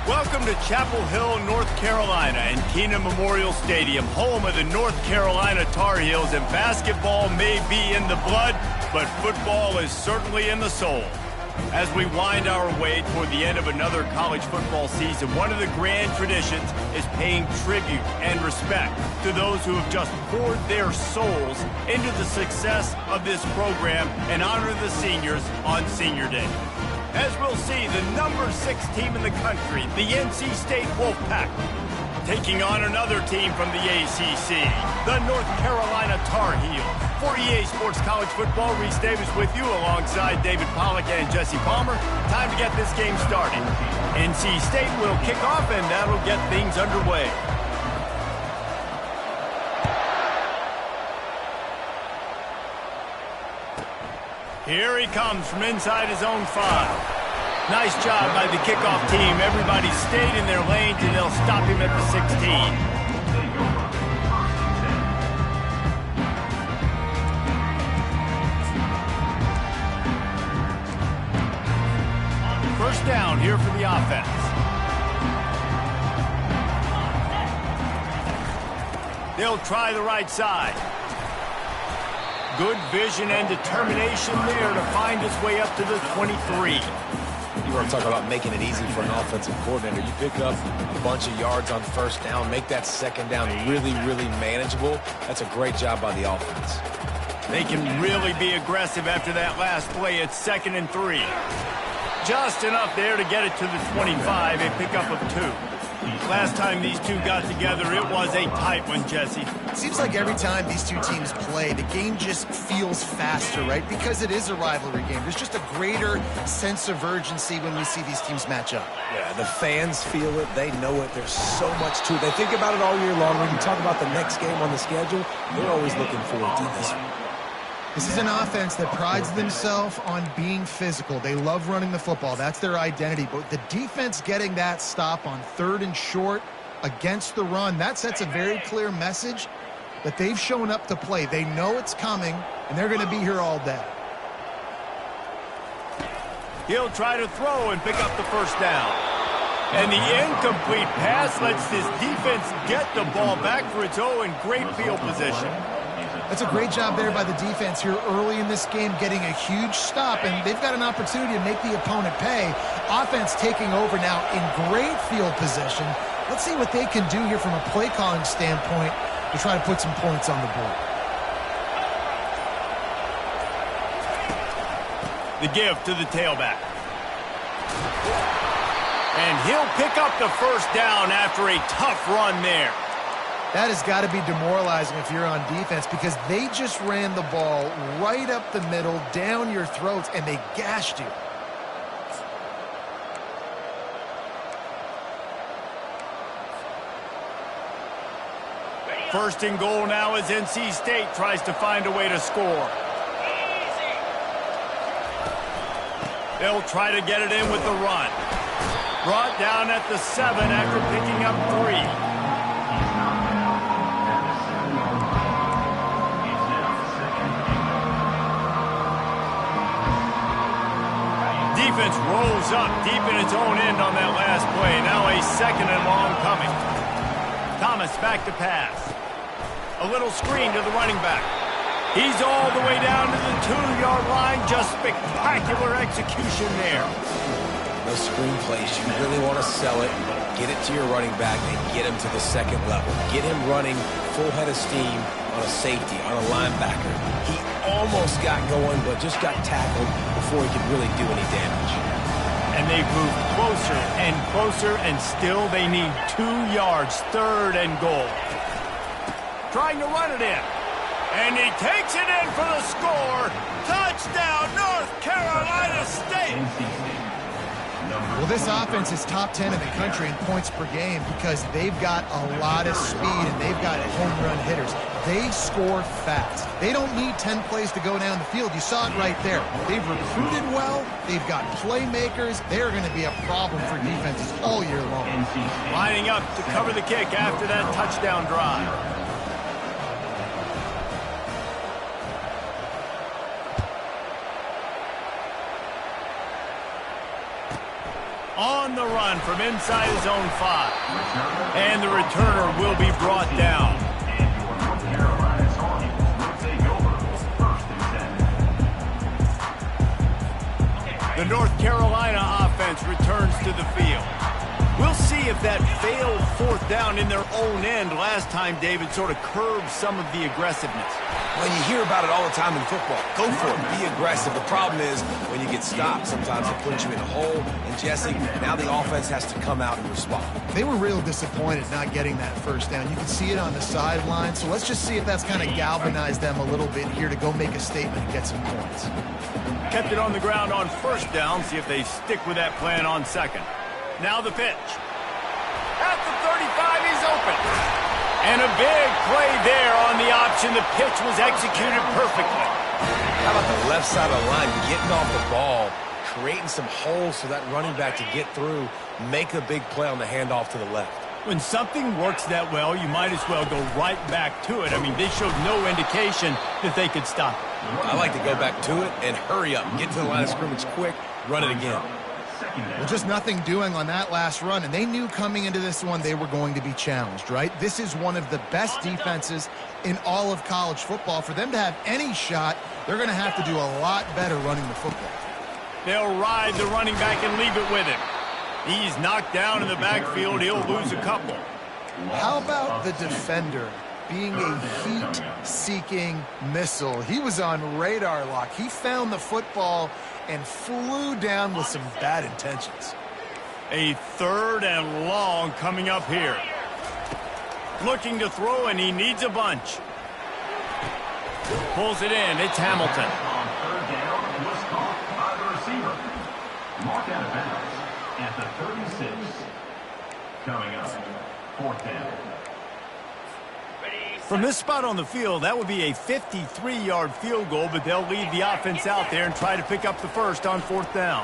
Welcome to Chapel Hill, North Carolina, and Kenan Memorial Stadium, home of the North Carolina Tar Heels, and basketball may be in the blood, but football is certainly in the soul. As we wind our way toward the end of another college football season, one of the grand traditions is paying tribute and respect to those who have just poured their souls into the success of this program and honor the seniors on Senior Day. As we'll see, the number 6 team in the country, the NC State Wolfpack, taking on another team from the ACC, the North Carolina Tar Heels. For EA Sports College Football, Reese Davis with you alongside David Pollack and Jesse Palmer. Time to get this game started. NC State will kick off, and that'll get things underway. Here he comes from inside his own 5. Nice job by the kickoff team. Everybody stayed in their lanes, and they'll stop him at the 16. First down here for the offense. They'll try the right side. Good vision and determination there to find his way up to the 23. You want to talk about making it easy for an offensive coordinator. You pick up a bunch of yards on first down, make that second down really, really manageable. That's a great job by the offense. They can really be aggressive after that last play. It's 2nd and 3. Just enough there to get it to the 25, a pickup of 2. Last time these two got together, it was a tight one, Jesse. It seems like every time these two teams play, the game just feels faster, right? Because it is a rivalry game. There's just a greater sense of urgency when we see these teams match up. Yeah, the fans feel it. They know it. There's so much to it. They think about it all year long. When you talk about the next game on the schedule, they're always looking forward to this one. This is an offense that prides themselves on being physical. They love running the football. That's their identity. But the defense getting that stop on 3rd and short against the run, that sets a very clear message that they've shown up to play. They know it's coming, and they're going to be here all day. He'll try to throw and pick up the first down. And the incomplete pass lets this defense get the ball back for its own great field position. That's a great job there by the defense here early in this game, getting a huge stop, and they've got an opportunity to make the opponent pay. Offense taking over now in great field position. Let's see what they can do here from a play calling standpoint to try to put some points on the board. The give to the tailback. And he'll pick up the first down after a tough run there. That has got to be demoralizing if you're on defense, because they just ran the ball right up the middle, down your throats, and they gashed you. First and goal now as NC State tries to find a way to score. They'll try to get it in with the run. Brought down at the 7 after picking up 3. Defense rolls up deep in its own end on that last play. Now a 2nd and long coming. Thomas back to pass. A little screen to the running back. He's all the way down to the 2-yard line. Just spectacular execution there. Those screen plays, you really want to sell it, get it to your running back, and get him to the 2nd level. Get him running full head of steam on a safety, on a linebacker. He almost got going, but just got tackled before he could really do any damage. And they've moved closer and closer, and still they need 2 yards, 3rd and goal. Trying to run it in. And he takes it in for the score. Touchdown, North Carolina State. Well, this offense is top 10 in the country in points per game because they've got a lot of speed and they've got home run hitters. They score fast. They don't need 10 plays to go down the field. You saw it right there. They've recruited well. They've got playmakers. They're going to be a problem for defenses all year long. Lining up to cover the kick after that touchdown drive. On the run from inside his own 5. And the returner will be brought down. The North Carolina offense returns to the field. We'll see if that failed 4th down in their own end last time, David, sort of curbed some of the aggressiveness. When you hear about it all the time in football, go for it, be aggressive. The problem is when you get stopped, sometimes it puts you in a hole. And Jesse, now the offense has to come out and respond. They were real disappointed not getting that 1st down. You can see it on the sideline. So let's just see if that's kind of galvanized them a little bit here to go make a statement and get some points. Kept it on the ground on 1st down. See if they stick with that plan on 2nd. Now the pitch. At the 35, he's open. And a big play there on the option. The pitch was executed perfectly. How about the left side of the line, getting off the ball, creating some holes for that running back to get through, make a big play on the handoff to the left. When something works that well, you might as well go right back to it. I mean, they showed no indication that they could stop it. I like to go back to it and hurry up, get to the line of scrimmage quick, run it again. Well, just nothing doing on that last run, and they knew coming into this one they were going to be challenged, right? This is one of the best defenses in all of college football. For them to have any shot, they're going to have to do a lot better running the football. They'll ride the running back and leave it with him. He's knocked down in the backfield. He'll lose a couple. How about the defender being a heat-seeking missile? He was on radar lock. He found the football and flew down with some bad intentions. A 3rd and long coming up here. Looking to throw, and he needs a bunch. Pulls it in. It's Hamilton. On 3rd down, was caught by the receiver. Mark out of bounds at the 36. Coming up, 4th down. From this spot on the field, that would be a 53-yard field goal, but they'll leave the offense out there and try to pick up the 1st on 4th down.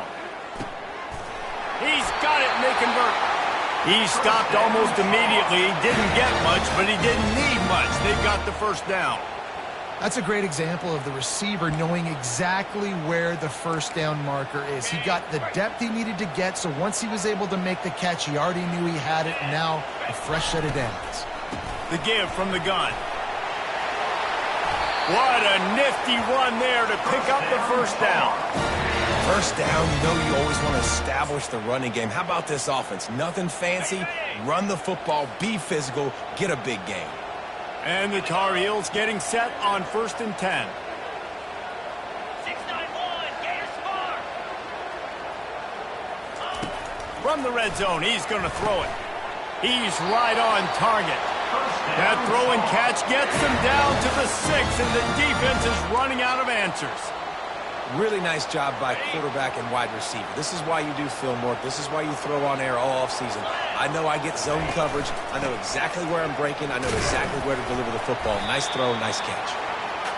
He's got it, and they convert. He stopped almost immediately. He didn't get much, but he didn't need much. They've got the 1st down. That's a great example of the receiver knowing exactly where the 1st down marker is. He got the depth he needed to get, so once he was able to make the catch, he already knew he had it, and now a fresh set of downs. The give from the gun. What a nifty run there to pick up the 1st down. 1st down, you know you always want to establish the running game. How about this offense? Nothing fancy. Run the football, be physical, get a big gain. And the Tar Heels getting set on 1st and 10. 691, Gators score. From the red zone, he's going to throw it. He's right on target. That throw and catch gets them down to the 6, and the defense is running out of answers. Really nice job by quarterback and wide receiver. This is why you do film work. This is why you throw on air all offseason. I know I get zone coverage. I know exactly where I'm breaking. I know exactly where to deliver the football. Nice throw, nice catch.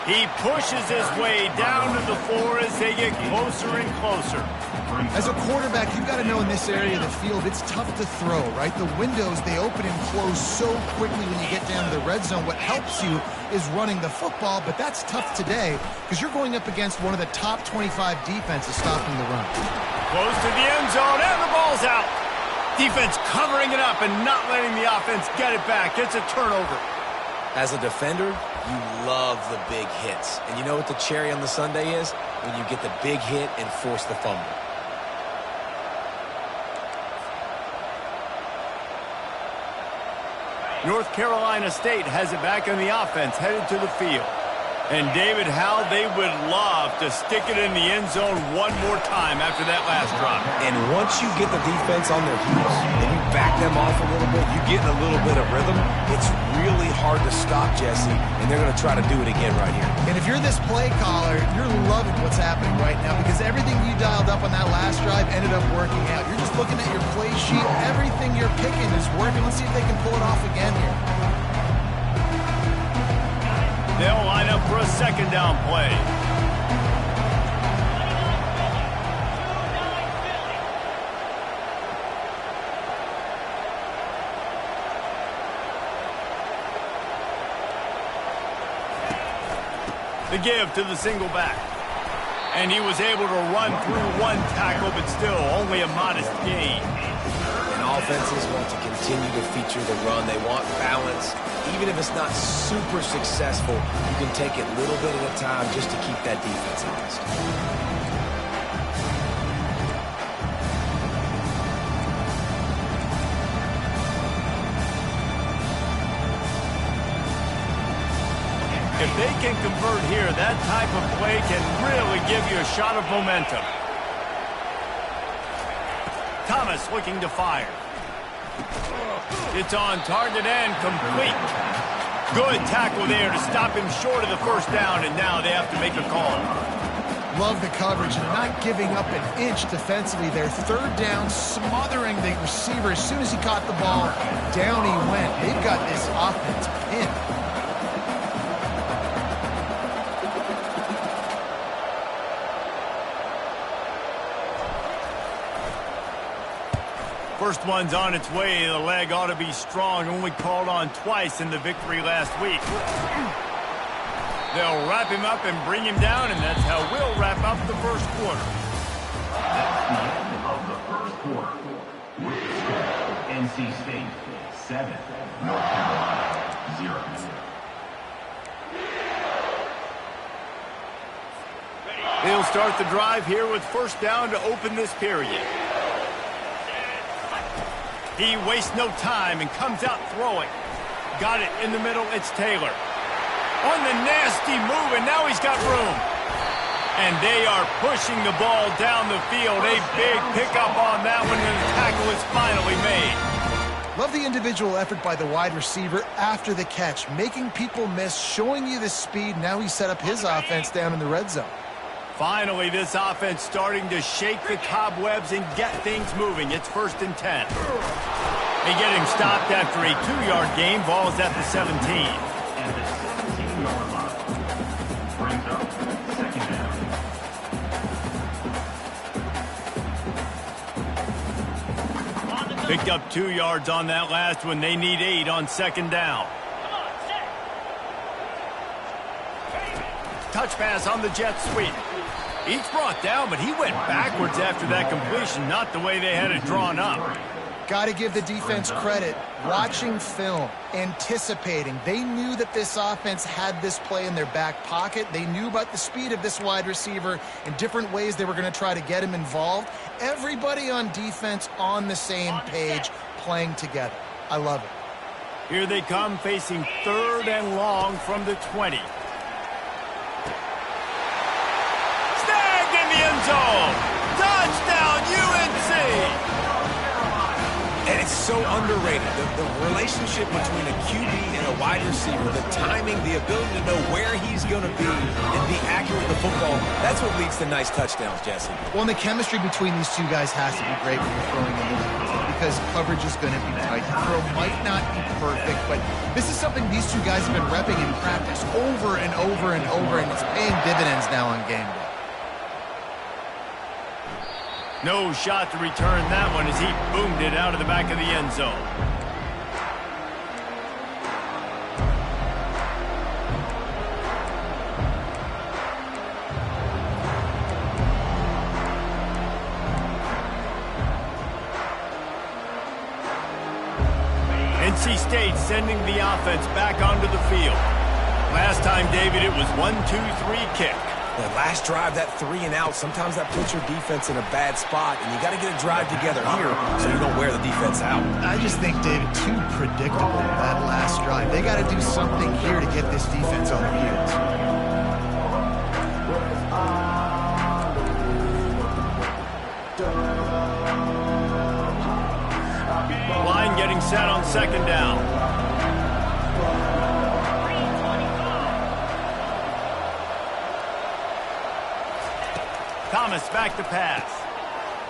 He pushes his way down to the floor as they get closer and closer. As a quarterback, you've got to know in this area of the field, it's tough to throw, right? The windows, they open and close so quickly when you get down to the red zone. What helps you is running the football, but that's tough today because you're going up against one of the top 25 defenses stopping the run. Close to the end zone, and the ball's out. Defense covering it up and not letting the offense get it back. It's a turnover. As a defender, you love the big hits. And you know what the cherry on the sundae is? When you get the big hit and force the fumble. North Carolina State has it back on the offense, headed to the field. And David, how they would love to stick it in the end zone one more time after that last drop. And once you get the defense on their heels and you back them off a little bit, you get in a little bit of rhythm, it's really hard to stop, Jesse, and they're going to try to do it again right here. And if you're this play caller, you're loving what's happening right now because everything you dialed up on that last drive ended up working out. You're just looking at your play sheet. Everything you're picking is working. Let's see if they can pull it off again here. They'll line up for a 2nd down play. The give to the single back. And he was able to run through one tackle, but still only a modest gain. And offenses want to continue to feature the run. They want balance. Even if it's not super successful, you can take it little bit at a time just to keep that defense honest. If they can convert here, that type of play can really give you a shot of momentum. Thomas looking to fire. It's on target and complete. Good tackle there to stop him short of the first down, and now they have to make a call. Love the coverage. They're not giving up an inch defensively. They're third down, smothering the receiver. As soon as he caught the ball, down he went. They've got this offense pinned. First one's on its way. The leg ought to be strong. Only called on twice in the victory last week. They'll wrap him up and bring him down, and that's how we'll wrap up the first quarter. That's the end of the first quarter. With the score, NC State 7, North Carolina 0. They'll start the drive here with first down to open this period. He wastes no time and comes out throwing. Got it in the middle. It's Taylor. On the nasty move, and now he's got room. And they are pushing the ball down the field. A big pickup on that one, and the tackle is finally made. Love the individual effort by the wide receiver after the catch, making people miss, showing you the speed. Now he set up his offense down in the red zone. Finally, this offense starting to shake the cobwebs and get things moving. It's 1st and 10. They get him stopped after a 2-yard gain. Ball is at the 17. And the 17-yard line brings up second down. Picked up 2 yards on that last one. They need 8 on second down. Touch pass on the jet sweep. He's brought down, but he went backwards after that completion, not the way they had it drawn up. Got to give the defense credit. Watching film, anticipating. They knew that this offense had this play in their back pocket. They knew about the speed of this wide receiver and different ways they were going to try to get him involved. Everybody on defense on the same page, playing together. I love it. Here they come, facing 3rd and long from the 20. End zone. Touchdown, UNC! And it's so underrated. The relationship between a QB and a wide receiver, the timing, the ability to know where he's going to be and be accurate with the football, that's what leads to nice touchdowns, Jesse. Well, and the chemistry between these two guys has to be great when you're throwing into them because coverage is going to be tight. The throw might not be perfect, but this is something these two guys have been repping in practice over and over and over, and it's paying dividends now on game day. No shot to return that one as he boomed it out of the back of the end zone. NC State sending the offense back onto the field. Last time, David, it was 1-2-3 kick. The last drive, that 3 and out, sometimes that puts your defense in a bad spot, and you got to get a drive together here so you don't wear the defense out. I just think, David, too predictable, that last drive. They got to do something here to get this defense on their heels. Line getting set on second down. Thomas back to pass.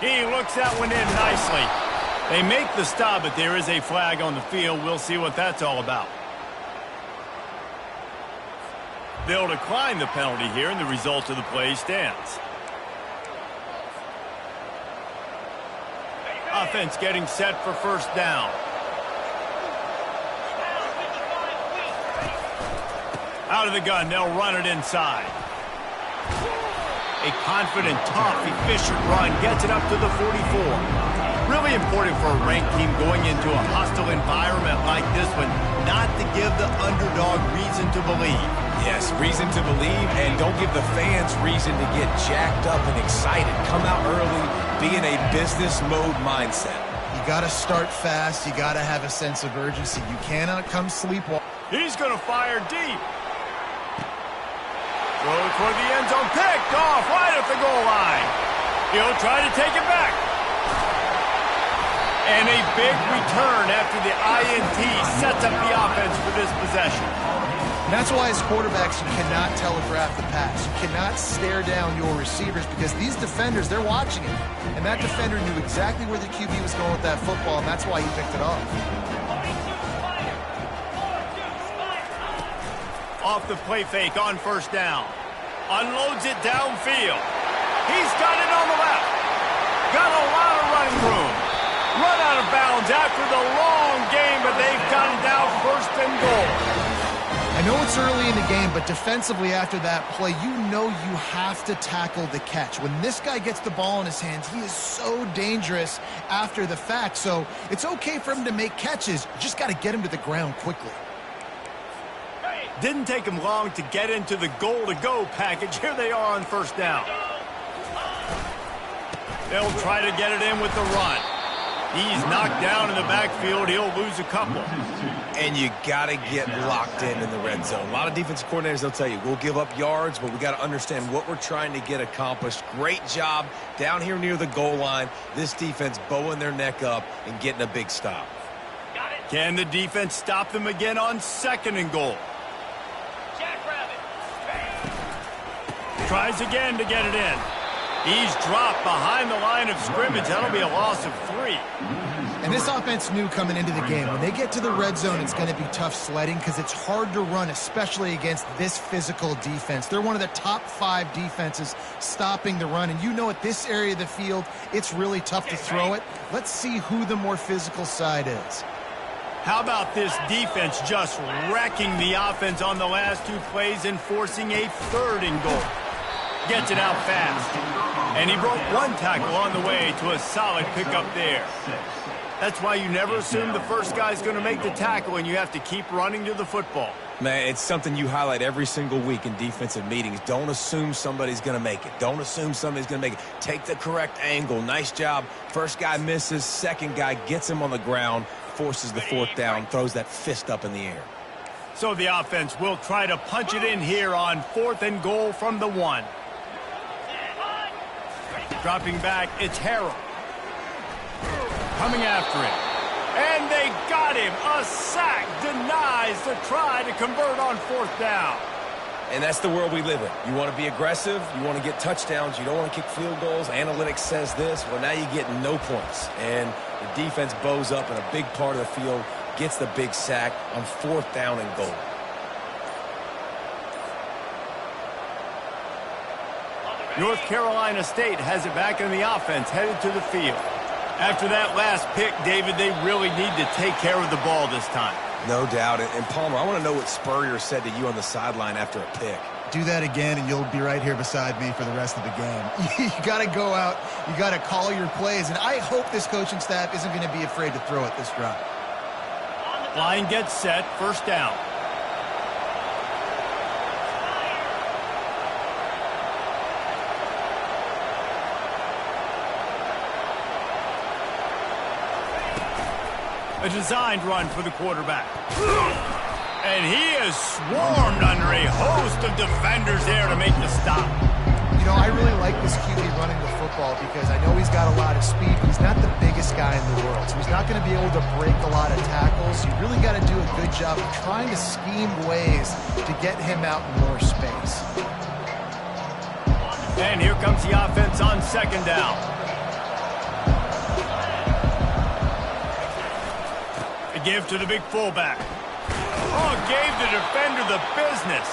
He looks that one in nicely. They make the stop, but there is a flag on the field. We'll see what that's all about. They'll decline the penalty here, and the result of the play stands. Offense getting set for first down. Out of the gun, they'll run it inside. A confident, tough, efficient run gets it up to the 44. Really important for a ranked team going into a hostile environment like this one, not to give the underdog reason to believe. Yes, reason to believe, and don't give the fans reason to get jacked up and excited. Come out early, be in a business mode mindset. You got to start fast. You got to have a sense of urgency. You cannot come sleepwalking. He's going to fire deep. Throw toward the end zone, picked off right at the goal line. He'll try to take it back. And a big return after the INT sets up the offense for this possession. And that's why as quarterbacks, you cannot telegraph the pass. You cannot stare down your receivers because these defenders, they're watching it. And that defender knew exactly where the QB was going with that football, and that's why he picked it off. Off the play fake on first down. Unloads it downfield. He's got it on the left. Got a lot of running room. Run out of bounds after the long game, but they've got it now first and goal. I know it's early in the game, but defensively after that play, you know you have to tackle the catch. When this guy gets the ball in his hands, he is so dangerous after the fact. So it's okay for him to make catches. You just got to get him to the ground quickly. Didn't take him long to get into the goal-to-go package. Here they are on first down. They'll try to get it in with the run. He's knocked down in the backfield. He'll lose a couple. And you got to get locked in the red zone. A lot of defensive coordinators, they'll tell you, we'll give up yards, but we got to understand what we're trying to get accomplished. Great job down here near the goal line. This defense bowing their neck up and getting a big stop. Can the defense stop them again on second and goal? Tries again to get it in. He's dropped behind the line of scrimmage. That'll be a loss of 3. And this offense knew coming into the game, when they get to the red zone, it's going to be tough sledding because it's hard to run, especially against this physical defense. They're one of the top 5 defenses stopping the run. And you know at this area of the field, it's really tough to throw it. Let's see who the more physical side is. How about this defense just wrecking the offense on the last 2 plays and forcing a third and goal? Gets it out fast. And he broke 1 tackle on the way to a solid pickup there. That's why you never assume the first guy's going to make the tackle and you have to keep running to the football. Man, it's something you highlight every single week in defensive meetings. Don't assume somebody's going to make it. Don't assume somebody's going to make it. Take the correct angle. Nice job. First guy misses. Second guy gets him on the ground, forces the 4th down, throws that fist up in the air. So the offense will try to punch it in here on 4th and goal from the 1. Dropping back, it's Harrell. Coming after him. And they got him. A sack denies the try to convert on 4th down. And that's the world we live in. You want to be aggressive. You want to get touchdowns. You don't want to kick field goals. Analytics says this. Well, now you get no points. And the defense bows up in a big part of the field, gets the big sack on 4th down and goal. North Carolina State has it back in the offense, headed to the field. After that last pick, David, they really need to take care of the ball this time. No doubt. And Palmer, I want to know what Spurrier said to you on the sideline after a pick. Do that again, and you'll be right here beside me for the rest of the game. You got to go out. You got to call your plays. And I hope this coaching staff isn't going to be afraid to throw it this drive. Line gets set, first down. A designed run for the quarterback. And he is swarmed under a host of defenders there to make the stop. You know, I really like this QB running the football because I know he's got a lot of speed, but he's not the biggest guy in the world. So he's not going to be able to break a lot of tackles. You really got to do a good job of trying to scheme ways to get him out in more space. And here comes the offense on second down. A give to the big fullback. Oh, gave the defender the business.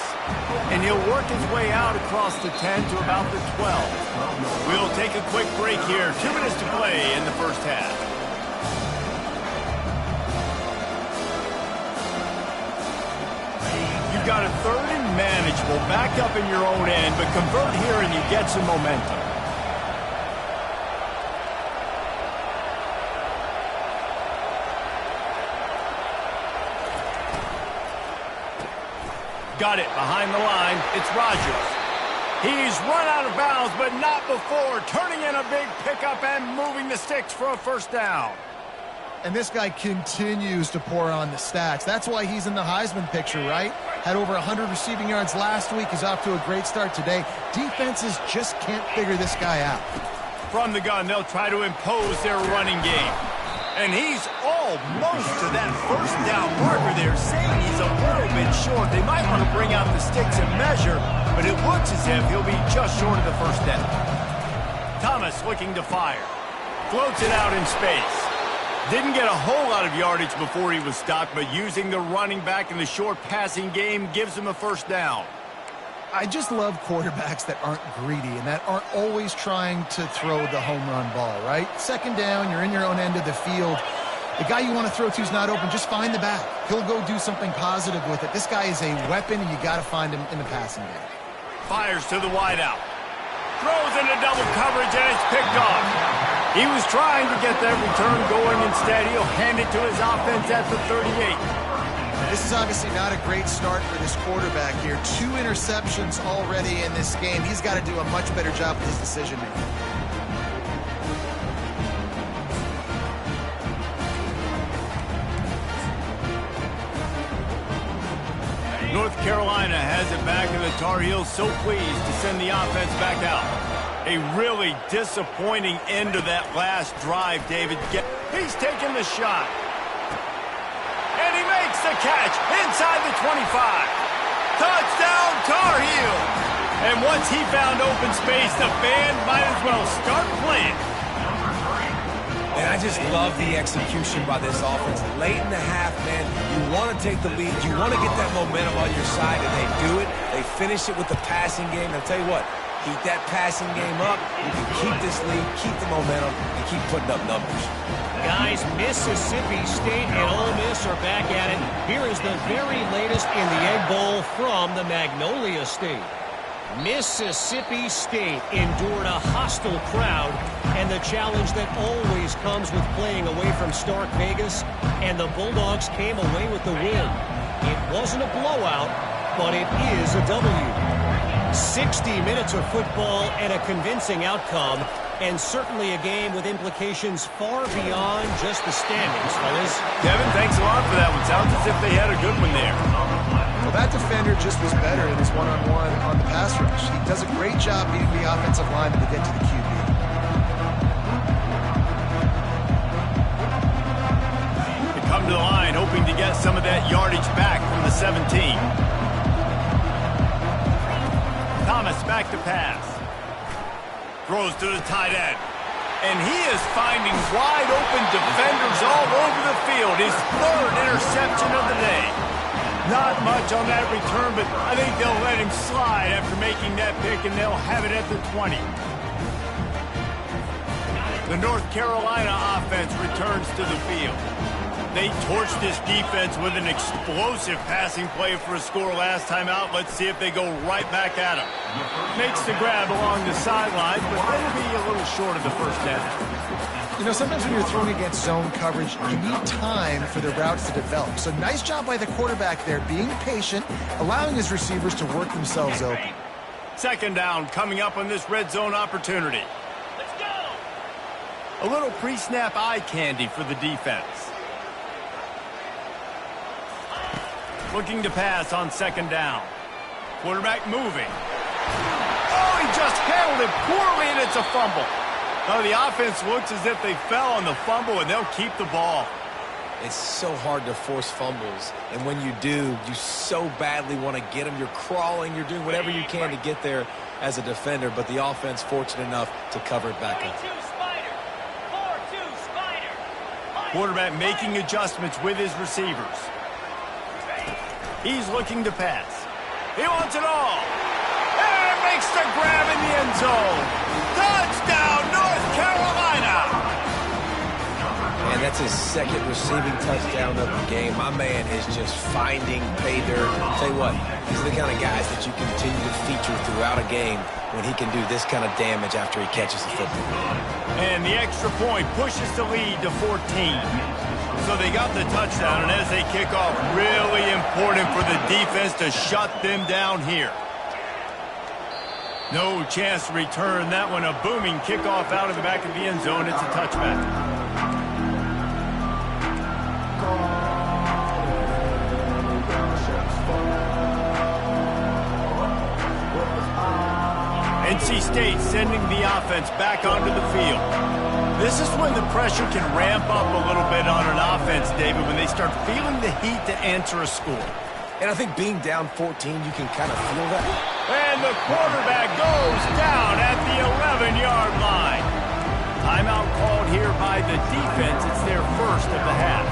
And he'll work his way out across the 10 to about the 12. We'll take a quick break here. 2 minutes to play in the first half. You've got a 3rd and manageable, backed up in your own end, but convert here and you get some momentum. Got it behind the line. It's Rodgers. He's run out of bounds, but not before. Turning in a big pickup and moving the sticks for a first down. And this guy continues to pour on the stats. That's why he's in the Heisman picture, right? Had over 100 receiving yards last week. He's off to a great start today. Defenses just can't figure this guy out. From the gun, they'll try to impose their running game. And he's almost to that first down marker there, saying he's a little bit short. They might want to bring out the sticks and measure, but it looks as if he'll be just short of the first down. Thomas looking to fire. Floats it out in space. Didn't get a whole lot of yardage before he was stopped, but using the running back in the short passing game gives him a first down. I just love quarterbacks that aren't greedy and that aren't always trying to throw the home run ball, right? Second down, you're in your own end of the field. The guy you want to throw to is not open. Just find the back. He'll go do something positive with it. This guy is a weapon, and you got to find him in the passing game. Fires to the wideout. Throws into double coverage, and it's picked off. He was trying to get that return going. Instead, he'll hand it to his offense at the 38. This is obviously not a great start for this quarterback here. 2 interceptions already in this game. He's got to do a much better job with his decision-making. North Carolina has it back, and the Tar Heels so pleased to send the offense back out. A really disappointing end to that last drive, David. He's taking the shot. And he makes the catch inside the 25. Touchdown, Tar Heels. And once he found open space, the band might as well start playing. And I just love the execution by this offense. Late in the half, man, you want to take the lead. You want to get that momentum on your side, and they do it. They finish it with the passing game. I'll tell you what, keep that passing game up. You can keep this lead, keep the momentum, and keep putting up numbers. Guys, Mississippi State and Ole Miss are back at it. Here is the very latest in the Egg Bowl from the Magnolia State. Mississippi State endured a hostile crowd and the challenge that always comes with playing away from Stark Vegas, and the Bulldogs came away with the win. It wasn't a blowout, but it is a W. 60 minutes of football and a convincing outcome, and certainly a game with implications far beyond just the standings, fellas. Devin, thanks a lot for that one. Sounds as if they had a good one there. Well, that defender just was better in his one-on-one on the pass rush. He does a great job beating the offensive lineman to get to the QB. They come to the line hoping to get some of that yardage back from the 17. Thomas back to pass. Throws to the tight end. And he is finding wide open defenders all over the field. His 3rd interception of the day. Not much on that return, but I think they'll let him slide after making that pick, and they'll have it at the 20. The North Carolina offense returns to the field. They torched this defense with an explosive passing play for a score last time out. Let's see if they go right back at him. Makes the grab along the sidelines, but they'll be a little short of the first down. You know, sometimes when you're throwing against zone coverage, you need time for the routes to develop. So nice job by the quarterback there, being patient, allowing his receivers to work themselves open. Second down coming up on this red zone opportunity. Let's go! A little pre-snap eye candy for the defense. Looking to pass on second down. Quarterback moving. Oh, he just handled it poorly, and it's a fumble. Now the offense looks as if they fell on the fumble, and they'll keep the ball. It's so hard to force fumbles, and when you do, you so badly want to get them. You're crawling, you're doing whatever you can to get there as a defender, but the offense fortunate enough to cover it back up. 3-2 Spider. 4-2 Spider. Quarterback making adjustments with his receivers. He's looking to pass. He wants it all. And makes the grab in the end zone. Touchdown, North Carolina! And that That's his second receiving touchdown of the game. My man is just finding pay dirt. Tell you what, these are the kind of guys that you continue to feature throughout a game when he can do this kind of damage after he catches the football. And the extra point pushes the lead to 14. So they got the touchdown, and as they kick off, really important for the defense to shut them down here. No chance to return that one. A booming kickoff out of the back of the end zone. It's a touchback. NC State sending the offense back onto the field. This is when the pressure can ramp up a little bit on an offense, David, when they start feeling the heat to answer a score. And I think being down 14, you can kind of feel that. And the quarterback goes down at the 11-yard line. Timeout called here by the defense. It's their first of the half.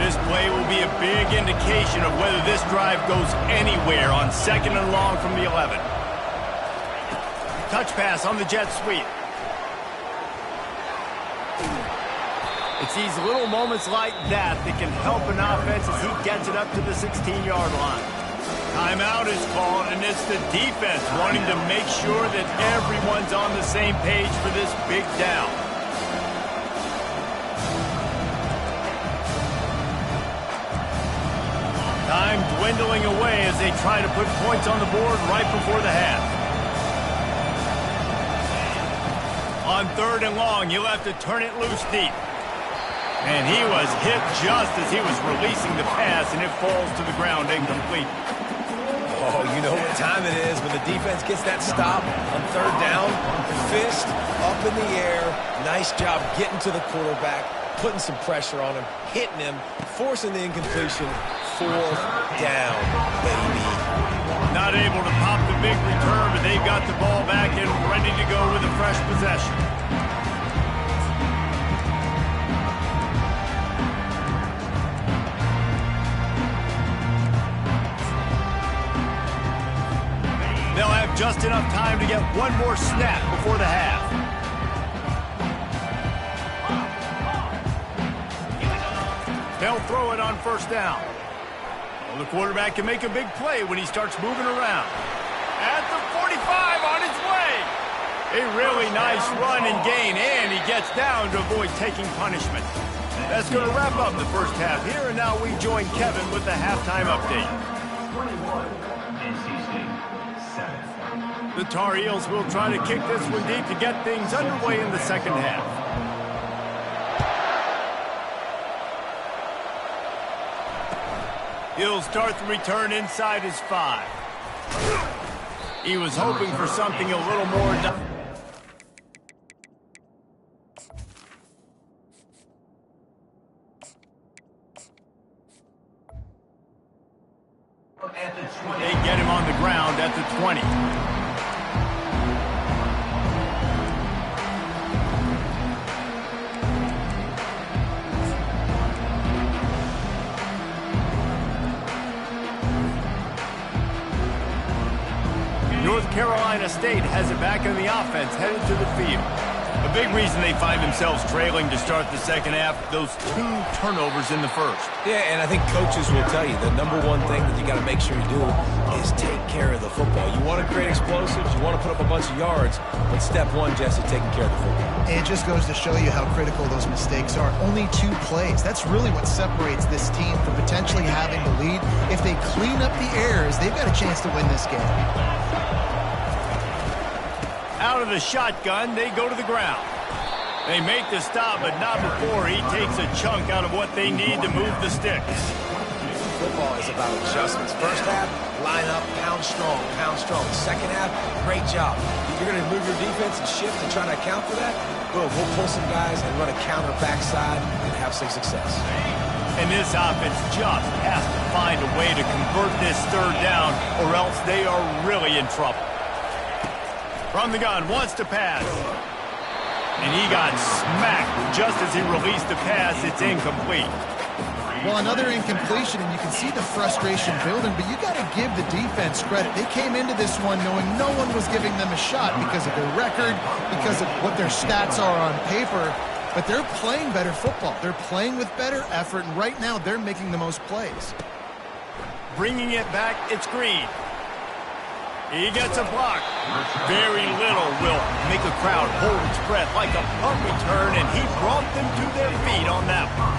This play will be a big indication of whether this drive goes anywhere on 2nd and long from the 11. Touch pass on the jet sweep. It's these little moments like that that can help an offense as he gets it up to the 16-yard line. Timeout is called, and it's the defense wanting to make sure that everyone's on the same page for this big down. Time dwindling away as they try to put points on the board right before the half. On 3rd and long, you'll have to turn it loose deep. And he was hit just as he was releasing the pass, and it falls to the ground incomplete. Oh, you know what time it is when the defense gets that stop on 3rd down. Fist up in the air. Nice job getting to the quarterback, putting some pressure on him, hitting him, forcing the incompletion. 4th down, baby. Not able to pop the big return, but they've got the ball back and ready to go with a fresh possession. They'll have just enough time to get one more snap before the half. They'll throw it on 1st down. Well, the quarterback can make a big play when he starts moving around. At the 45 on his way. A really nice run and gain, and he gets down to avoid taking punishment. That's going to wrap up the first half here, and now we join Kevin with the halftime update. 21, NC State, 7. The Tar Heels will try to kick this one deep to get things underway in the second half. He'll start the return inside his 5. He was hoping for something a little more. They get him on the ground at the 20. North Carolina State has it back on the offense, headed to the field. A big reason they find themselves trailing to start the second half, those 2 turnovers in the first. Yeah, and I think coaches will tell you the number one thing that you got to make sure you do is take care of the football. You want to create explosives, you want to put up a bunch of yards, but step one, Jesse, taking care of the football. It just goes to show you how critical those mistakes are. Only 2 plays. That's really what separates this team from potentially having the lead. If they clean up the errors, they've got a chance to win this game. Out of the shotgun, they go to the ground. They make the stop, but not before he takes a chunk out of what they need to move the sticks. Football is about adjustments. First half, line up, pound strong, pound strong. Second half, great job. You're going to move your defense and shift and try to account for that? Boom, we'll pull some guys and run a counter backside and have some success. And this offense just has to find a way to convert this 3rd down, or else they are really in trouble. From the gun, wants to pass. And he got smacked just as he released the pass. It's incomplete. Well, another incompletion, and you can see the frustration building, but you got to give the defense credit. They came into this one knowing no one was giving them a shot because of their record, because of what their stats are on paper, but they're playing better football. They're playing with better effort, and right now they're making the most plays. Bringing it back, it's Green. He gets a block. Very little will make a crowd hold its breath like a punt return, and he brought them to their feet on that one.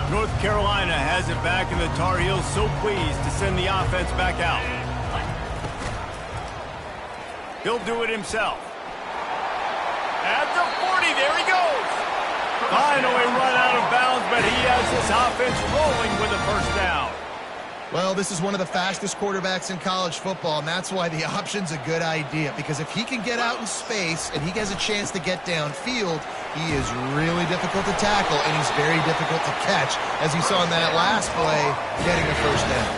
North Carolina has it back, and the Tar Heels so pleased to send the offense back out. He'll do it himself. At the 40, there he goes. Finally run out of bounds, but he has this offense rolling with a first down. Well, this is one of the fastest quarterbacks in college football, and that's why the option's a good idea, because if he can get out in space and he has a chance to get downfield, he is really difficult to tackle, and he's very difficult to catch, as you saw in that last play, getting a first down.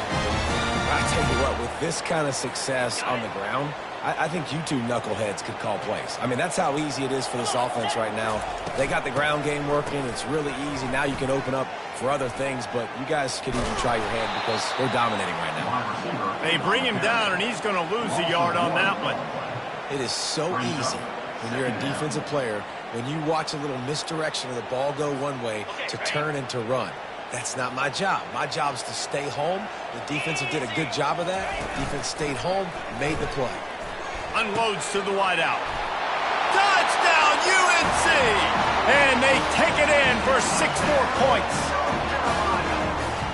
I tell you what, with this kind of success on the ground, I think you two knuckleheads could call plays. I mean, that's how easy it is for this offense right now. They got the ground game working. It's really easy. Now you can open up for other things, but you guys could even try your hand because they're dominating right now. They bring him down, and he's going to lose a yard on that one. It is so easy when you're a defensive player, when you watch a little misdirection of the ball go one way to turn and to run. That's not my job. My job is to stay home. The defense did a good job of that. The defense stayed home, made the play. Unloads to the wideout. Touchdown, UNC! And they take it in for 6 more points.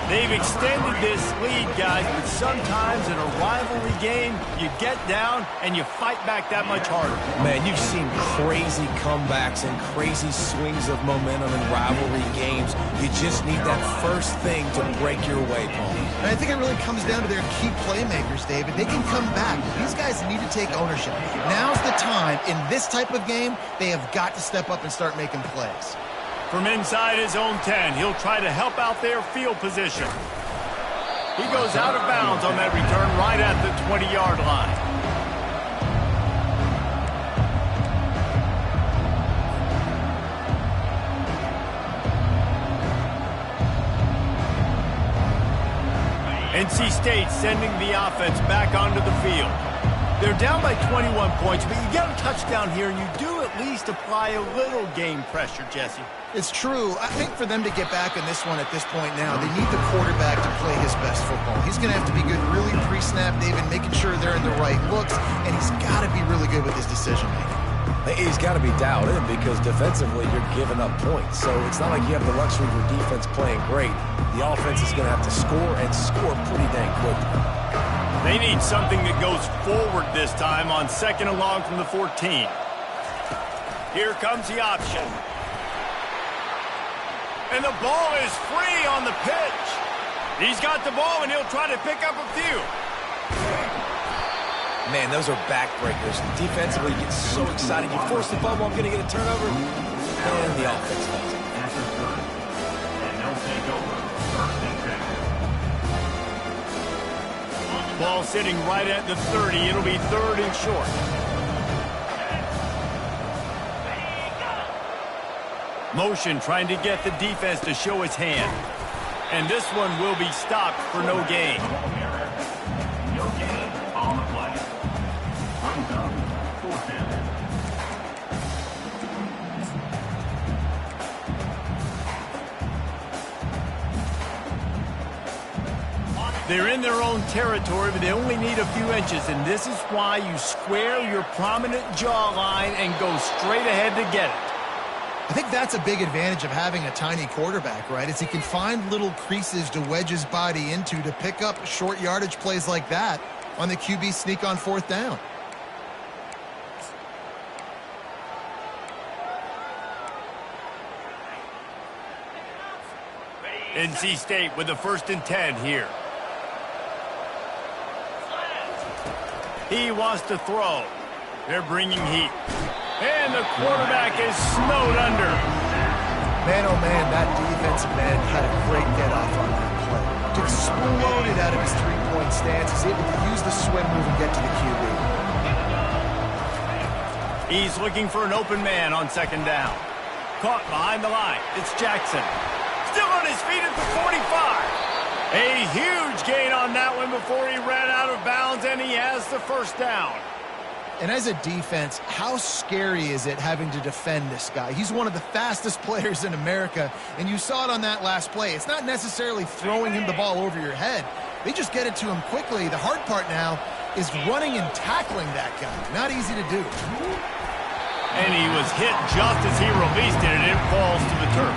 They've extended this lead, guys, but sometimes in a rivalry game, you get down and you fight back that much harder. Man, you've seen crazy comebacks and crazy swings of momentum in rivalry games. You just need that first thing to break your way, Paul. And I think it really comes down to their key playmakers, David. They can come back. These guys need to take ownership. Now's the time. In this type of game, they have got to step up and start making plays. From inside his own 10, he'll try to help out their field position. He goes out of bounds on that return right at the 20-yard line. NC State sending the offense back onto the field. They're down by 21 points, but you get a touchdown here, and you do at least apply a little game pressure, Jesse. It's true. I think for them to get back in this one at this point now, they need the quarterback to play his best football. He's going to have to be good really pre-snap, David, making sure they're in the right looks, and he's got to be really good with his decision-making. He's got to be dialed in because defensively you're giving up points. So it's not like you have the luxury of your defense playing great. The offense is going to have to score and score pretty dang quickly. They need something that goes forward this time on 2nd and long from the 14. Here comes the option. And the ball is free on the pitch. He's got the ball, and he'll try to pick up a few. Man, those are backbreakers. Defensively, you get so excited. You force the fumble, I'm going to get a turnover. And the offense does it. And they'll take over 1st and 10. Ball sitting right at the 30. It'll be 3rd and short. Motion trying to get the defense to show his hand. And this one will be stopped for no gain. No gain on the play. Brings up 4th down. They're in their own territory, but they only need a few inches, and this is why you square your prominent jawline and go straight ahead to get it. I think that's a big advantage of having a tiny quarterback, right? Is he can find little creases to wedge his body into to pick up short yardage plays like that on the QB sneak on 4th down. NC State with the 1st and 10 here. He wants to throw. They're bringing heat. And the quarterback is snowed under. Man, oh man, that defensive man had a great get-off on that play. Exploded out of his three-point stance. He's able to use the swim move and get to the QB. He's looking for an open man on second down. Caught behind the line. It's Jackson. Still on his feet at the 45. A huge gain on that one before he ran out of bounds, and he has the first down. And as a defense, how scary is it having to defend this guy? He's one of the fastest players in America, and you saw it on that last play. It's not necessarily throwing him the ball over your head. They just get it to him quickly. The hard part now is running and tackling that guy. Not easy to do. And he was hit just as he released it, and it falls to the turf.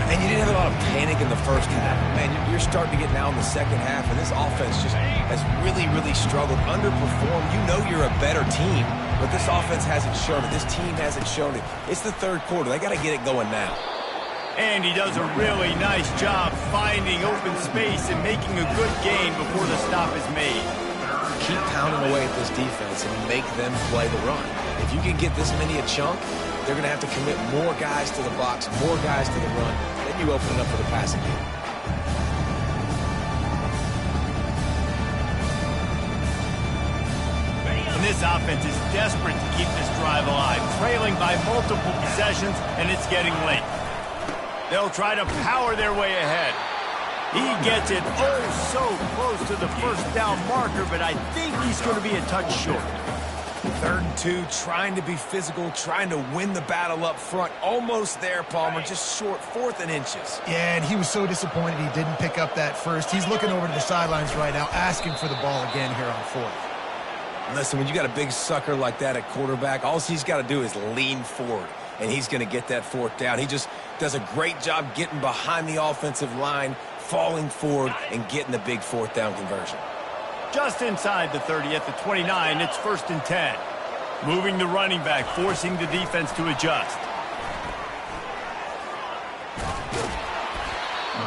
And you didn't have a lot of panic in the first half. Man, you're starting to get now in the second half, and this offense just has really, really struggled, underperformed. You know you're a better team, but this offense hasn't shown it. This team hasn't shown it. It's the third quarter. They got to get it going now. And he does a really nice job finding open space and making a good gain before the stop is made. Keep pounding away at this defense and make them play the run. If you can get this many a chunk, they're going to have to commit more guys to the box, more guys to the run. Then you open it up for the passing game. And this offense is desperate to keep this drive alive, trailing by multiple possessions, and it's getting late. They'll try to power their way ahead. He gets it so close to the first down marker, but I think he's going to be a touch short. 3rd and 2, trying to be physical, trying to win the battle up front. Almost there, Palmer, just short, 4th and inches. Yeah, and he was so disappointed he didn't pick up that first. He's looking over to the sidelines right now, asking for the ball again here on 4th. Listen, when you got a big sucker like that at quarterback, all he's got to do is lean forward, and he's going to get that 4th down. He just does a great job getting behind the offensive line, falling forward, and getting the big 4th down conversion. Just inside the 30 at the 29, it's 1st and 10. Moving the running back, forcing the defense to adjust.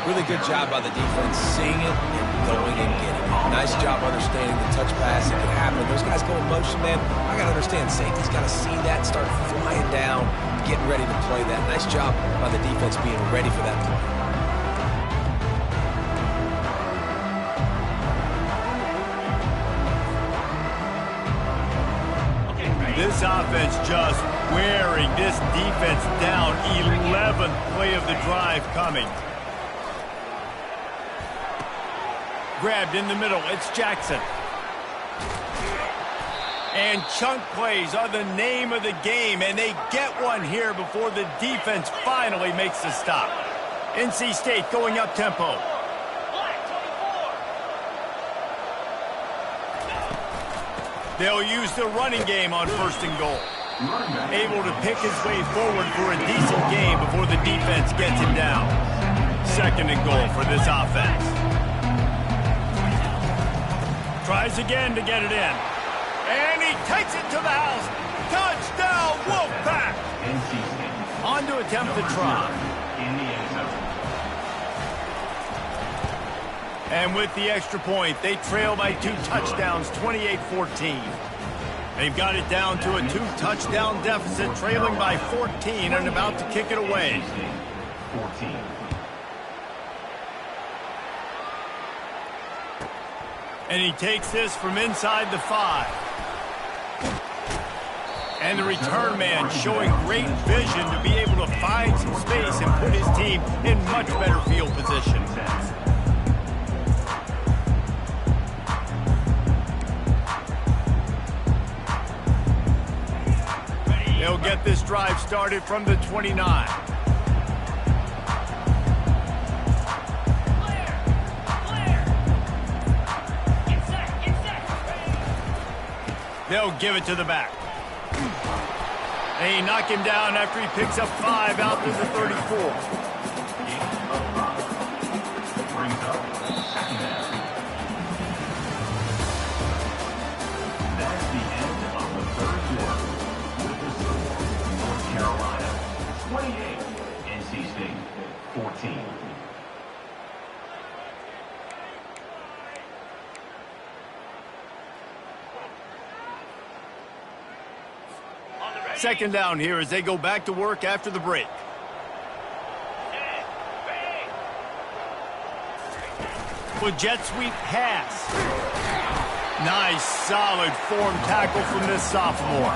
Really good job by the defense, seeing it and going and getting it. Nice job understanding the touch pass that can happen. Those guys go in motion, man. I got to understand, safety's got to see that and start flying down, getting ready to play that. Nice job by the defense being ready for that play. This offense just wearing this defense down. 11th play of the drive coming. Grabbed in the middle. It's Jackson. And chunk plays are the name of the game, and they get one here before the defense finally makes the stop. NC State going up tempo. They'll use the running game on 1st and goal. Able to pick his way forward for a decent game before the defense gets him down. 2nd and goal for this offense. Tries again to get it in. And he takes it to the house. Touchdown, Wolfpack! On to attempt the try. And with the extra point, they trail by 2 touchdowns, 28-14. They've got it down to a 2-touchdown deficit, trailing by 14 and about to kick it away. 14. And he takes this from inside the 5. And the return man showing great vision to be able to find some space and put his team in much better field position. They'll get this drive started from the 29. They'll give it to the back. They knock him down after he picks up 5 out to the 34. Brings up 2nd down. That's the end of the 3rd quarter. With the score, North Carolina 28, NC State 14. Second down here as they go back to work after the break. With jet sweep pass. Nice, solid form tackle from this sophomore.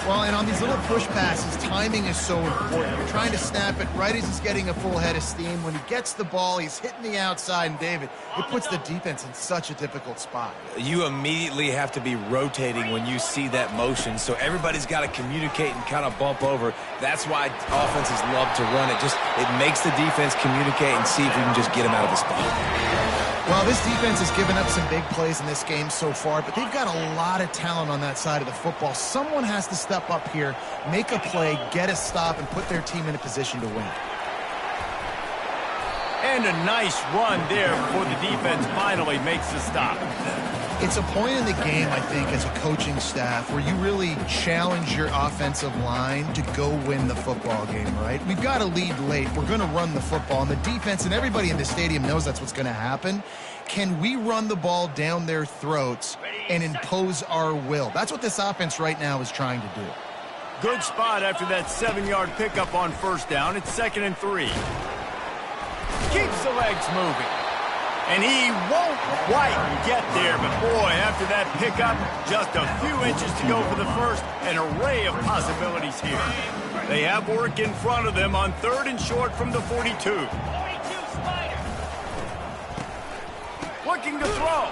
Well, and on these little push passes, timing is so important. You're trying to snap it right as he's getting a full head of steam. When he gets the ball, he's hitting the outside, and David, it puts the defense in such a difficult spot. You immediately have to be rotating when you see that motion, so everybody's got to communicate and kind of bump over. That's why offenses love to run it. It makes the defense communicate and see if you can just get him out of the spot. Well, this defense has given up some big plays in this game so far, but they've got a lot of talent on that side of the football. Someone has to step up here, make a play, get a stop, and put their team in a position to win. And a nice run there before the defense finally makes the stop. It's a point in the game, I think, as a coaching staff where you really challenge your offensive line to go win the football game, right? We've got a lead late. We're going to run the football. And the defense and everybody in the stadium knows that's what's going to happen. Can we run the ball down their throats and impose our will? That's what this offense right now is trying to do. Good spot after that 7-yard pickup on first down. It's 2nd and 3. Keeps the legs moving. And he won't quite get there, but boy, after that pickup, just a few inches to go for the first, an array of possibilities here. They have work in front of them on 3rd and short from the 42. 42 Spider. Looking to throw.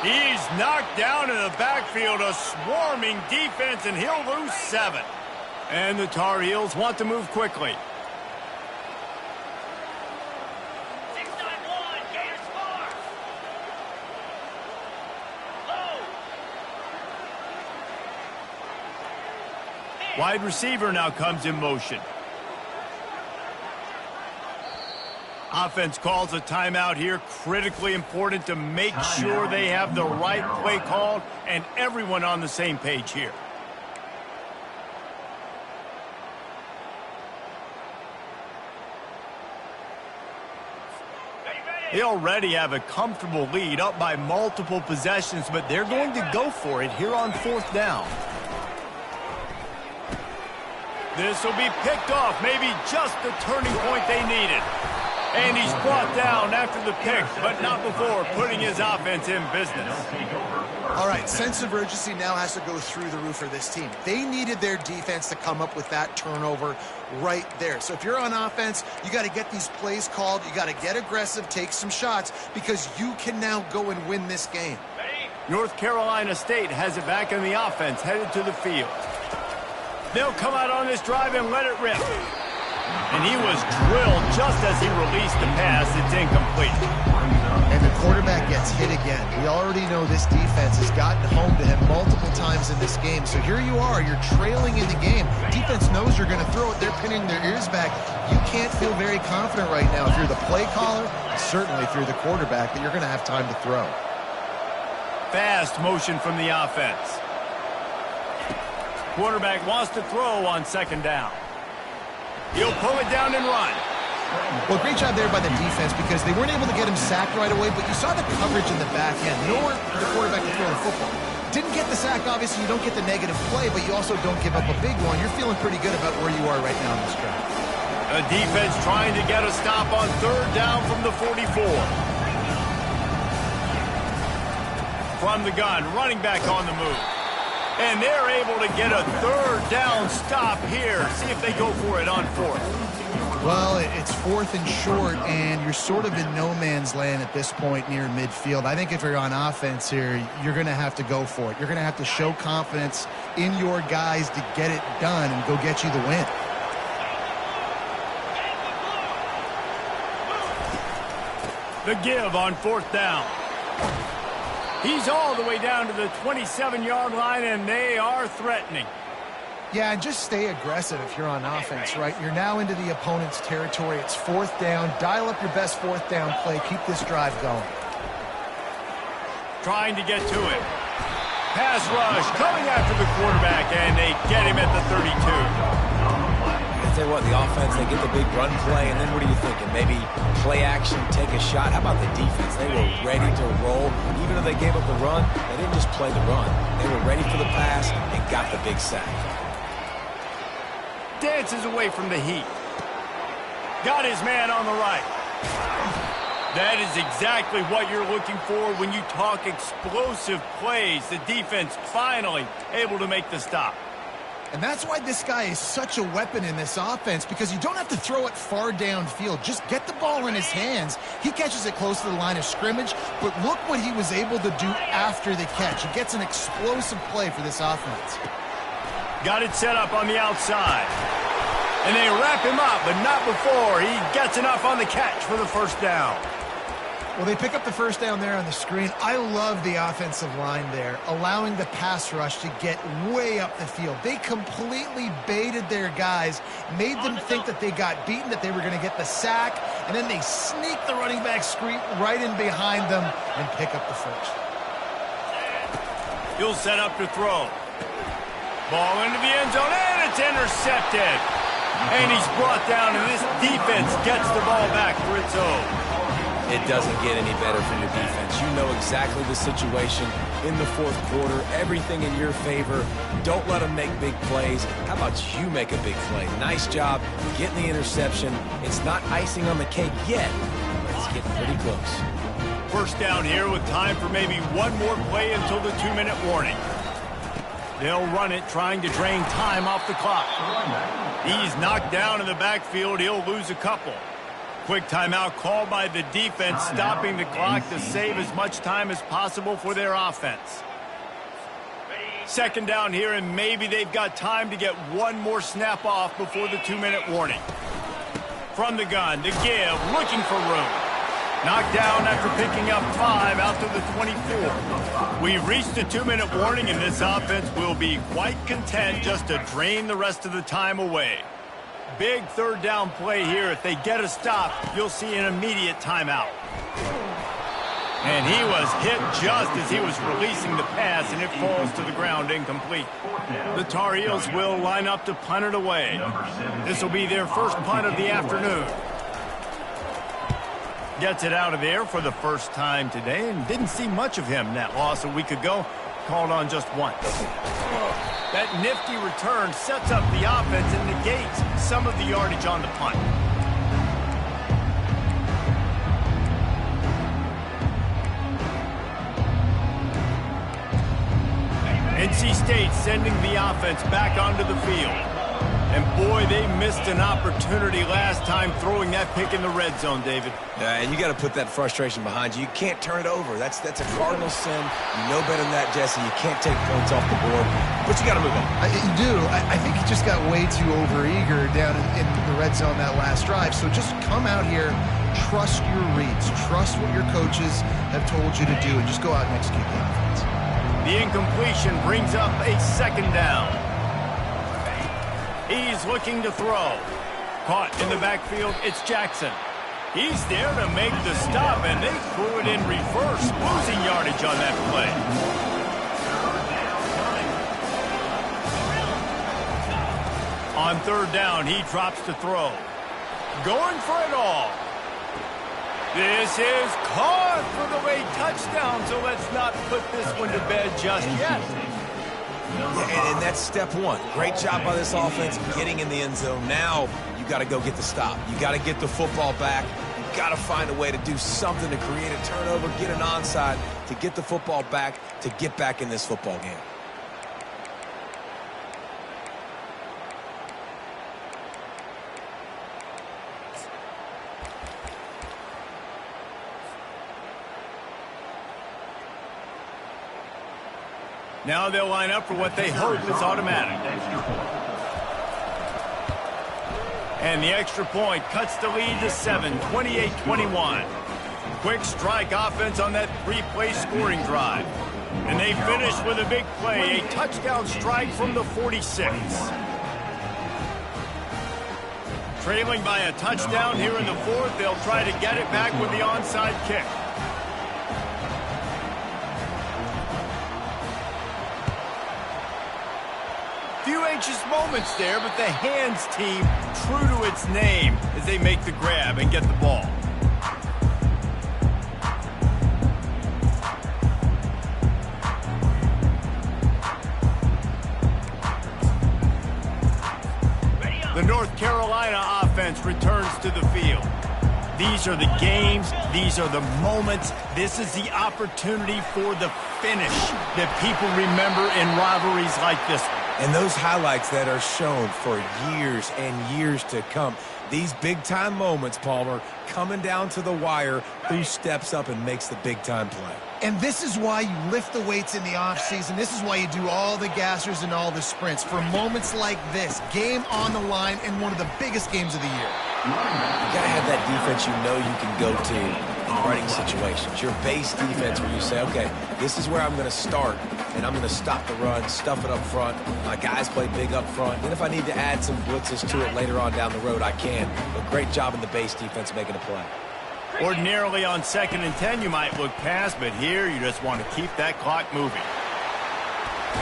He's knocked down in the backfield, a swarming defense, and he'll lose 7. And the Tar Heels want to move quickly. Wide receiver now comes in motion. Offense calls a timeout here. Critically important to make sure they have the right play called and everyone on the same page here. They already have a comfortable lead, up by multiple possessions, but they're going to go for it here on 4th down. This will be picked off, maybe just the turning point they needed. And he's brought down after the pick, but not before putting his offense in business. All right, sense of urgency now has to go through the roof for this team. They needed their defense to come up with that turnover right there. So if you're on offense, you got to get these plays called. You got to get aggressive, take some shots, because you can now go and win this game. North Carolina State has it back in the offense, headed to the field. They'll come out on this drive and let it rip. And he was drilled just as he released the pass. It's incomplete. And the quarterback gets hit again. We already know this defense has gotten home to him multiple times in this game. So here you are. You're trailing in the game. Defense knows you're going to throw it. They're pinning their ears back. You can't feel very confident right now if you're the play caller, certainly if you're the quarterback, that you're going to have time to throw. Fast motion from the offense. Quarterback wants to throw on 2nd down. He'll pull it down and run. Well, great job there by the defense because they weren't able to get him sacked right away, but you saw the coverage in the back end. Nowhere for the quarterback to throw the football. Didn't get the sack, obviously. You don't get the negative play, but you also don't give up a big one. You're feeling pretty good about where you are right now in this drive. A defense trying to get a stop on 3rd down from the 44. From the gun, running back on the move. And they're able to get a 3rd down stop here. See if they go for it on 4th. Well, it's 4th and short, and you're sort of in no man's land at this point near midfield. I think if you're on offense here, you're going to have to go for it. You're going to have to show confidence in your guys to get it done and go get you the win. The give on 4th down. He's all the way down to the 27-yard line, and they are threatening. Yeah, and just stay aggressive if you're on offense, right? You're now into the opponent's territory. It's 4th down. Dial up your best 4th down play. Keep this drive going. Trying to get to it. Pass rush coming after the quarterback, and they get him at the 32. I tell you what, the offense, they get the big run play, and then what are you thinking? Maybe play action, take a shot. How about the defense? They were ready to roll. Even though they gave up the run, they didn't just play the run. They were ready for the pass and got the big sack. Dances away from the heat. Got his man on the right. That is exactly what you're looking for when you talk explosive plays. The defense finally able to make the stop. And that's why this guy is such a weapon in this offense, because you don't have to throw it far downfield. Just get the ball in his hands. He catches it close to the line of scrimmage, but look what he was able to do after the catch. He gets an explosive play for this offense. Got it set up on the outside. And they wrap him up, but not before he gets enough on the catch for the first down. Well, they pick up the first down there on the screen. I love the offensive line there, allowing the pass rush to get way up the field. They completely baited their guys, made them think that they got beaten, that they were going to get the sack, and then they sneak the running back screen right in behind them and pick up the first. He'll set up to throw. Ball into the end zone, and it's intercepted. And he's brought down, and this defense gets the ball back for its own. It doesn't get any better from your defense. You know exactly the situation in the fourth quarter. Everything in your favor. Don't let them make big plays. How about you make a big play? Nice job getting the interception. It's not icing on the cake yet, but it's getting pretty close. First down here with time for maybe one more play until the 2-minute warning. They'll run it, trying to drain time off the clock. He's knocked down in the backfield. He'll lose a couple. Quick timeout called by the defense, stopping the clock to save as much time as possible for their offense. Second down here, and maybe they've got time to get one more snap off before the 2-minute warning. From the gun, to give, looking for room. Knocked down after picking up 5 out to the 24. We've reached the 2-minute warning, and this offense will be quite content just to drain the rest of the time away. Big third down play here. If they get a stop, you'll see an immediate timeout. And he was hit just as he was releasing the pass, and it falls to the ground incomplete. The Tar Heels will line up to punt it away. This will be their first punt of the afternoon. Gets it out of there for the first time today, and didn't see much of him in that loss a week ago. Called on just once. That nifty return sets up the offense and negates some of the yardage on the punt. NC State sending the offense back onto the field. And boy, they missed an opportunity last time throwing that pick in the red zone, David. Yeah, and you got to put that frustration behind you. You can't turn it over. That's a cardinal sin. You know better than that, Jesse. You can't take points off the board, but you got to move on. You do. I think he just got way too overeager down in the red zone that last drive. So just come out here, trust your reads, trust what your coaches have told you to do, and just go out and execute the offense. The incompletion brings up a second down. He's looking to throw. Caught in the backfield, it's Jackson. He's there to make the stop, and they threw it in reverse, losing yardage on that play. On third down, he drops to throw. Going for it all. This is caught for the late touchdown, so let's not put this one to bed just yet. And that's step one. Great job by this offense getting in the end zone. Now you got to go get the stop. You got to get the football back. You got to find a way to do something to create a turnover, get an onside, to get the football back, to get back in this football game. Now they'll line up for what they hope is automatic. And the extra point cuts the lead to 7, 28-21. Quick strike offense on that 3-play scoring drive. And they finish with a big play, a touchdown strike from the 46. Trailing by a touchdown here in the fourth, they'll try to get it back with the onside kick. Few anxious moments there, but the hands team true to its name as they make the grab and get the ball. The North Carolina offense returns to the field. These are the games. These are the moments. This is the opportunity for the finish that people remember in rivalries like this one. And those highlights that are shown for years and years to come. These big-time moments, Palmer, coming down to the wire, who steps up and makes the big-time play. And this is why you lift the weights in the offseason. This is why you do all the gassers and all the sprints. For moments like this, game on the line in one of the biggest games of the year. You got to have that defense you know you can go to in running situations. Your base defense where you say, okay, this is where I'm going to start, and I'm going to stop the run, stuff it up front. My guys play big up front. Then if I need to add some blitzes to it later on down the road, I can. But great job in the base defense making a play. Ordinarily on 2nd and 10, you might look past, but here you just want to keep that clock moving.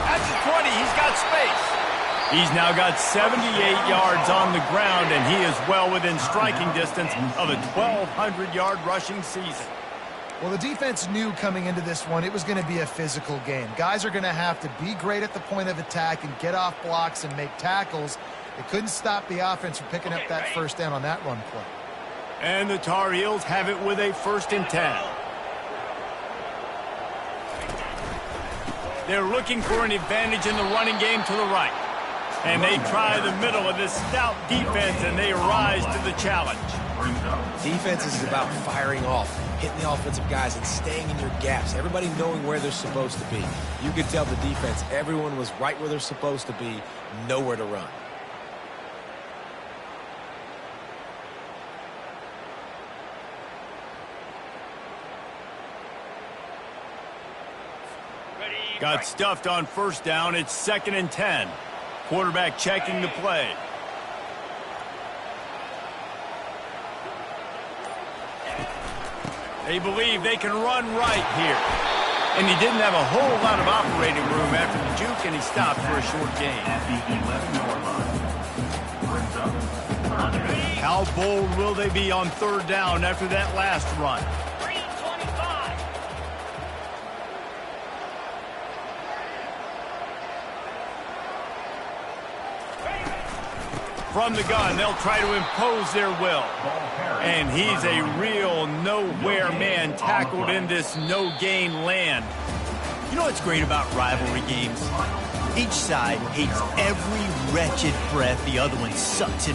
At the 20, he's got space. He's now got 78 yards on the ground, and he is well within striking distance of a 1,200-yard rushing season. Well, the defense knew coming into this one it was going to be a physical game. Guys are going to have to be great at the point of attack and get off blocks and make tackles. They couldn't stop the offense from picking up that first down on that run play. And the Tar Heels have it with a 1st and 10. They're looking for an advantage in the running game to the right. And they try the middle of this stout defense, and they rise to the challenge. Defense is about firing off, hitting the offensive guys, and staying in your gaps. Everybody knowing where they're supposed to be. You could tell the defense, everyone was right where they're supposed to be, nowhere to run. Got stuffed on 1st down. It's 2nd and 10. Quarterback checking the play. They believe they can run right here. And he didn't have a whole lot of operating room after the juke, and he stopped for a short gain. How bold will they be on 3rd down after that last run? From the gun, they'll try to impose their will. And he's a real nowhere man tackled in this no-gain land. You know what's great about rivalry games? Each side hates every wretched breath the other one sucks in.